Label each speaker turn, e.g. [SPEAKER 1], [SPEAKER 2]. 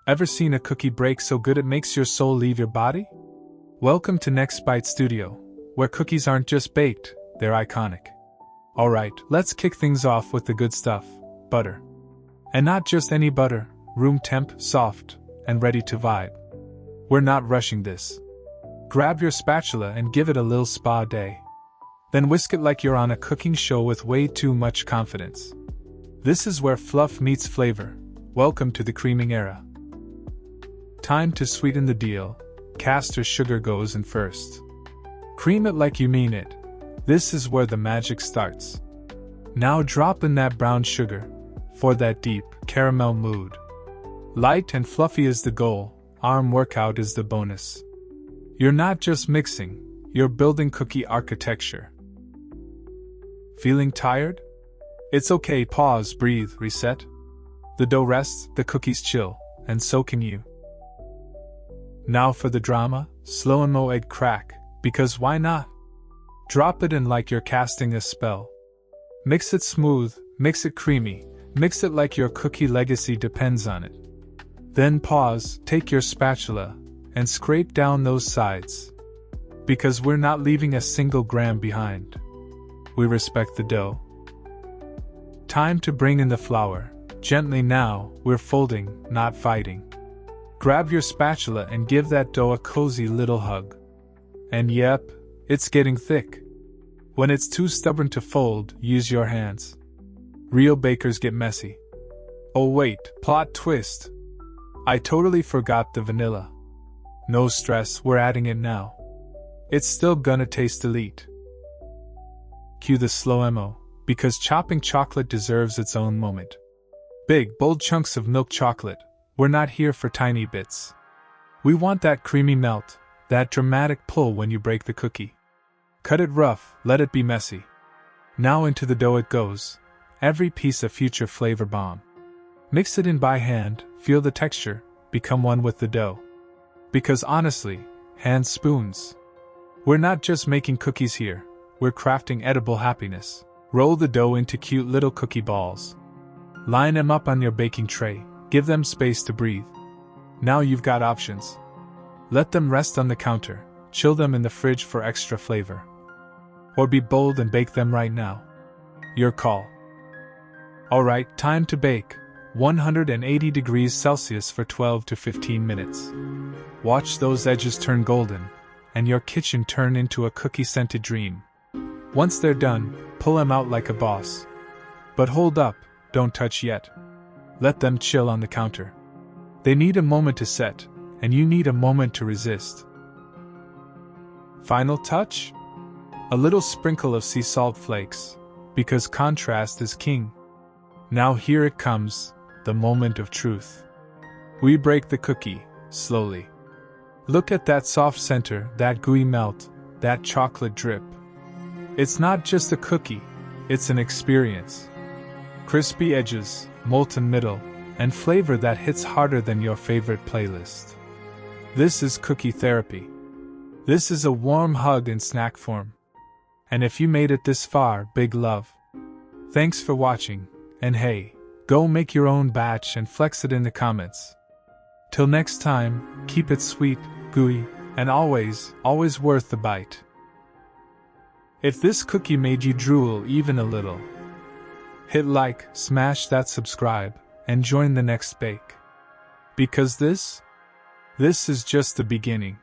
[SPEAKER 1] Ever seen a cookie break so good it makes your soul leave your body? Welcome to Next Bite Studio, where cookies aren't just baked, they're iconic. Alright, let's kick things off with the good stuff, butter. And not just any butter, room temp, soft, and ready to vibe. We're not rushing this. Grab your spatula and give it a little spa day. Then whisk it like you're on a cooking show with way too much confidence. This is where fluff meets flavor. Welcome to the creaming era. Time to sweeten the deal. Caster sugar goes in first. Cream it like you mean it. This is where the magic starts. Now drop in that brown sugar for that deep caramel mood. Light and fluffy is the goal, arm workout is the bonus. You're not just mixing, you're building cookie architecture. Feeling tired? It's okay, pause, breathe, reset. The dough rests, the cookies chill, and so can you. Now for the drama, slow-mo egg crack, because why not? Drop it in like you're casting a spell. Mix it smooth, mix it creamy, mix it like your cookie legacy depends on it. Then pause, take your spatula, and scrape down those sides. Because we're not leaving a single gram behind. We respect the dough. Time to bring in the flour. Gently now, we're folding, not fighting. Grab your spatula and give that dough a cozy little hug. And yep, it's getting thick. When it's too stubborn to fold, use your hands. Real bakers get messy. Oh wait, plot twist. I totally forgot the vanilla. No stress, we're adding it now. It's still gonna taste elite. Cue the slow-mo, because chopping chocolate deserves its own moment. Big, bold chunks of milk chocolate. We're not here for tiny bits. We want that creamy melt, that dramatic pull when you break the cookie. Cut it rough, let it be messy. Now into the dough it goes, every piece a future flavor bomb. Mix it in by hand, feel the texture, become one with the dough. Because honestly, hands spoons. We're not just making cookies here, we're crafting edible happiness. Roll the dough into cute little cookie balls. Line them up on your baking tray. Give them space to breathe. Now you've got options. Let them rest on the counter, chill them in the fridge for extra flavor. Or be bold and bake them right now. Your call. Alright, time to bake. 180 degrees Celsius for 12 to 15 minutes. Watch those edges turn golden, and your kitchen turn into a cookie-scented dream. Once they're done, pull them out like a boss. But hold up, don't touch yet. Let them chill on the counter. They need a moment to set, and you need a moment to resist. Final touch? A little sprinkle of sea salt flakes, because contrast is king. Now here it comes, the moment of truth. We break the cookie, slowly. Look at that soft center, that gooey melt, that chocolate drip. It's not just a cookie, it's an experience. Crispy edges, molten middle, and flavor that hits harder than your favorite playlist. This is cookie therapy. This is a warm hug in snack form. And if you made it this far, big love. Thanks for watching, and hey, go make your own batch and flex it in the comments. Till next time, keep it sweet, gooey, and always worth the bite. If this cookie made you drool even a little, hit like, smash that subscribe, and join the next bake. Because this is just the beginning.